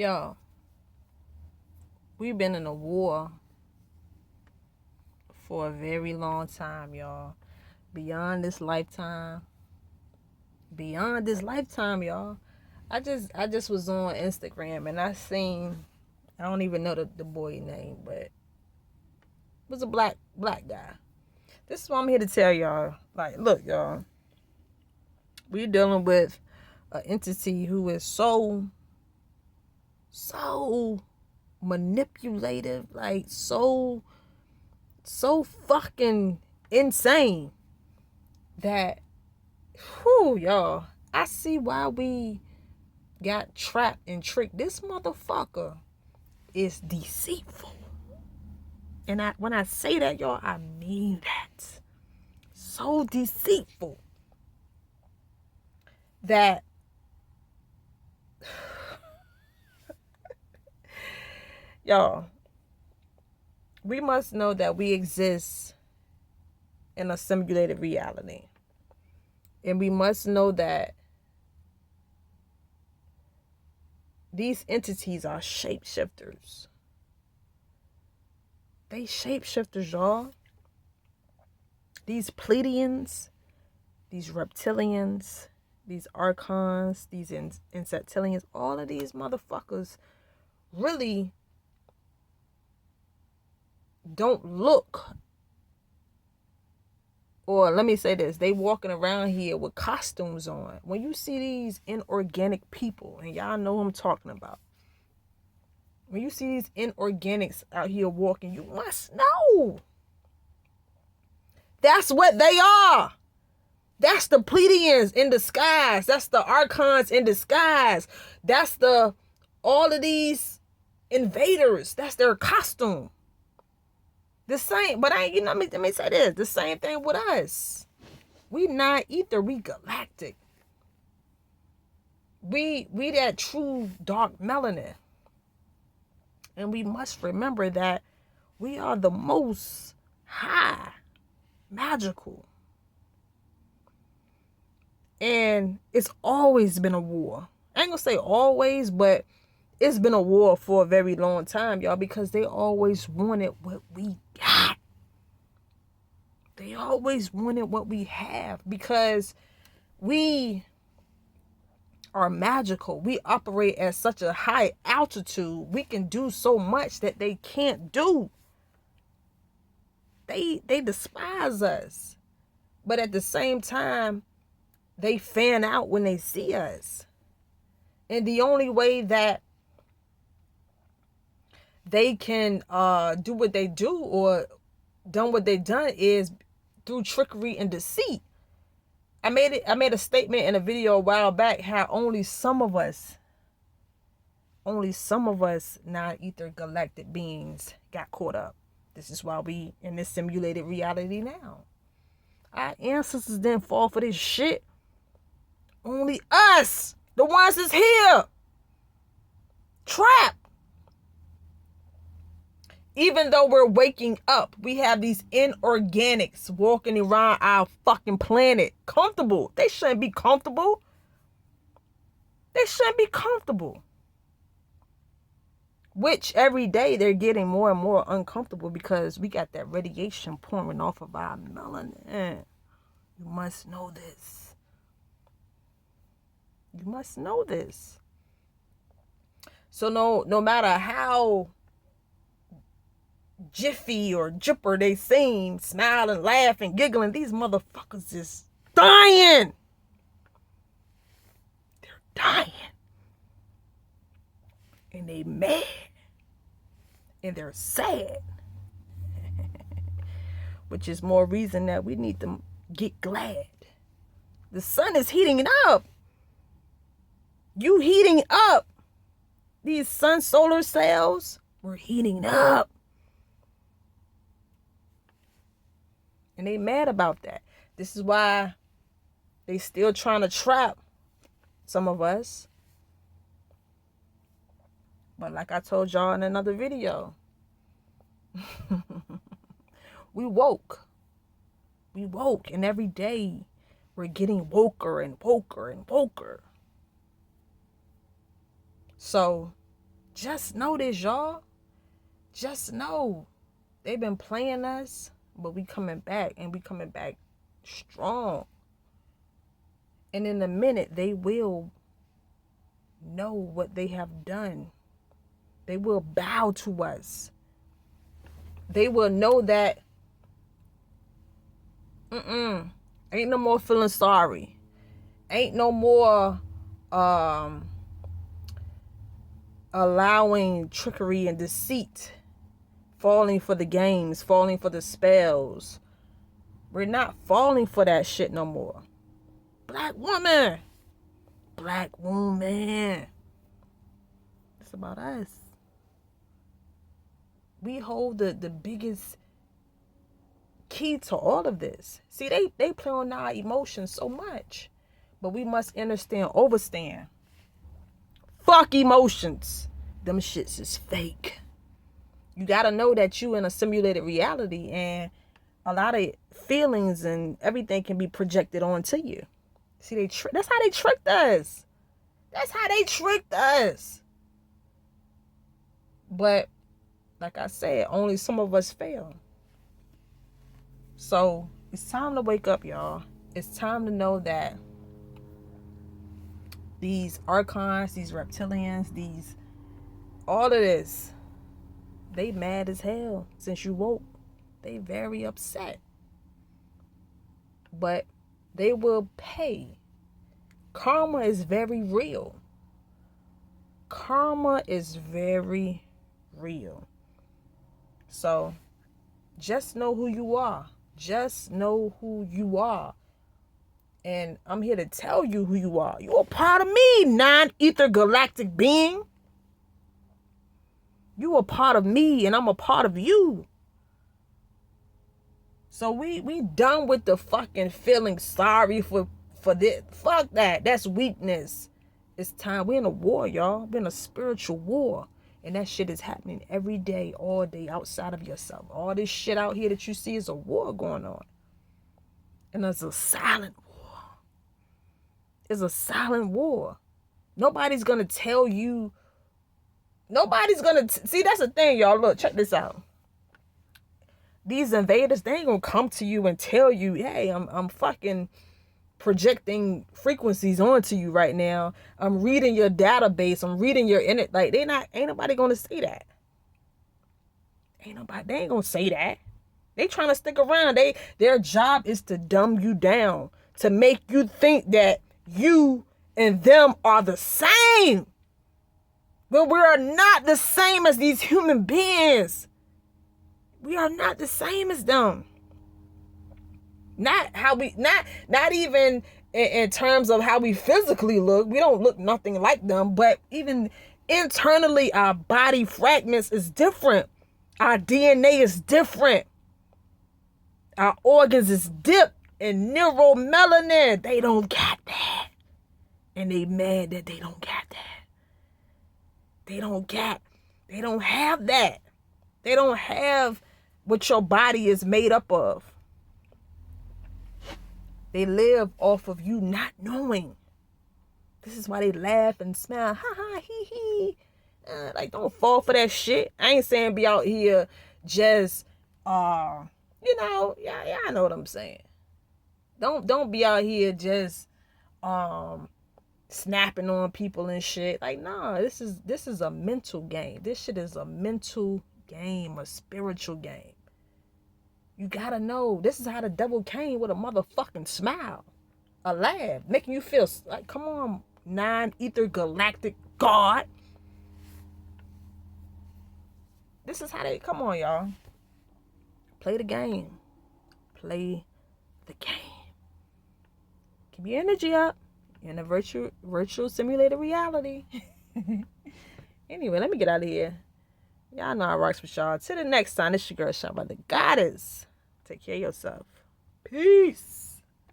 Y'all, we've been in a war for a very long time, y'all. Beyond this lifetime. Beyond this lifetime, y'all. I just was on Instagram and I seen, I don't even know the boy name, but it was a black guy. This is what I'm here to tell y'all. Like, look, y'all. We're dealing with an entity who is so manipulative, like so fucking insane that, whew, y'all, I see why we got trapped and tricked. This motherfucker is deceitful. And when I say that, y'all, I mean that. So deceitful that y'all, we must know that we exist in a simulated reality. And we must know that these entities are shapeshifters. They shapeshifters, y'all. These Pleiadians, these reptilians, these archons, these insectilians, all of these motherfuckers really don't look, or let me say this, they walking around here with costumes on. When you see these inorganic people, and y'all know who I'm talking about, when you see these inorganics out here walking, you must know that's what they are. That's the Pleiadians in disguise. That's the archons in disguise. That's all of these invaders. That's their costume. The same, but let me say this. The same thing with us. We not ether, we galactic. We that true dark melanin. And we must remember that we are the most high, magical. And it's always been a war. I ain't gonna say always, but it's been a war for a very long time, y'all, because they always wanted what we got. They always wanted what we have because we are magical. We operate at such a high altitude. We can do so much that they can't do. They despise us. But at the same time, they fan out when they see us. And the only way that they can do what they do or done what they've done is through trickery and deceit. I made a statement in a video a while back how only some of us non-ether galactic beings got caught up. This is why we in this simulated reality now. Our ancestors didn't fall for this shit. Only us, the ones that's here, trapped. Even though we're waking up, we have these inorganics walking around our fucking planet comfortable. They shouldn't be comfortable. They shouldn't be comfortable. Which every day they're getting more and more uncomfortable because we got that radiation pouring off of our melanin. You must know this. You must know this. So no matter how jiffy or jipper they seem, smiling, laughing, giggling, these motherfuckers is dying. They're dying. And they mad. And they're sad. Which is more reason that we need to get glad. The sun is heating up. You heating up. These sun solar cells were heating up. And they mad about that. This is why they still trying to trap some of us. But like I told y'all in another video, we woke. We woke, and every day we're getting woker and woker and woker. So Just know this, y'all. Just know. They've been playing us, but we coming back, and we coming back strong. And in a minute, they will know what they have done. They will bow to us. They will know that ain't no more feeling sorry. Ain't no more allowing trickery and deceit, falling for the games, falling for the spells. We're not falling for that shit no more. Black woman. It's about us. We hold the biggest key to all of this. See, they play on our emotions so much. But we must overstand. Fuck emotions. Them shits is fake. You gotta know that you in a simulated reality, and a lot of feelings and everything can be projected onto you. See, that's how they tricked us. But like I said, only some of us fail. So it's time to wake up, y'all. It's time to know that these archons, these reptilians, all of this, they mad as hell since you woke. They very upset. But they will pay. Karma is very real. So just know who you are. And I'm here to tell you who you are. You're a part of me, non-ether galactic being. You a part of me, and I'm a part of you. So we done with the fucking feeling sorry for this. Fuck that. That's weakness. It's time. We're in a war, y'all. We're in a spiritual war. And that shit is happening every day, all day, outside of yourself. All this shit out here that you see is a war going on. And it's a silent war. It's a silent war. Nobody's going to tell you. Nobody's going to. See, that's the thing, y'all. Look, check this out. These invaders, they ain't going to come to you and tell you, hey, I'm fucking projecting frequencies onto you right now. I'm reading your database. I'm reading your internet. Like, ain't nobody going to say that. They ain't going to say that. They trying to stick around. Their job is to dumb you down, to make you think that you and them are the same. But we are not the same as these human beings. We are not the same as them. Not even in terms of how we physically look. We don't look nothing like them, but even internally, our body fragments is different. Our DNA is different. Our organs is dipped in neuromelanin. They don't got that. And they mad that they don't got that. They don't have that. They don't have what your body is made up of. They live off of you not knowing. This is why they laugh and smile. Ha ha, hee hee. Like, don't fall for that shit. I ain't saying be out here just, yeah, I know what I'm saying. Don't be out here just, snapping on people and shit. Like, nah, this is a mental game. This shit is a mental game, a spiritual game. You gotta know, this is how the devil came, with a motherfucking smile, a laugh, making you feel like, come on, non-ether galactic God. This is how they, come on, y'all. Play the game. Play the game. Keep your energy up in a virtual simulated reality. Anyway, let me get out of here. Y'all know I rocks with y'all. Till the next time, it's your girl, Shot by the Goddess. Take care of yourself. Peace.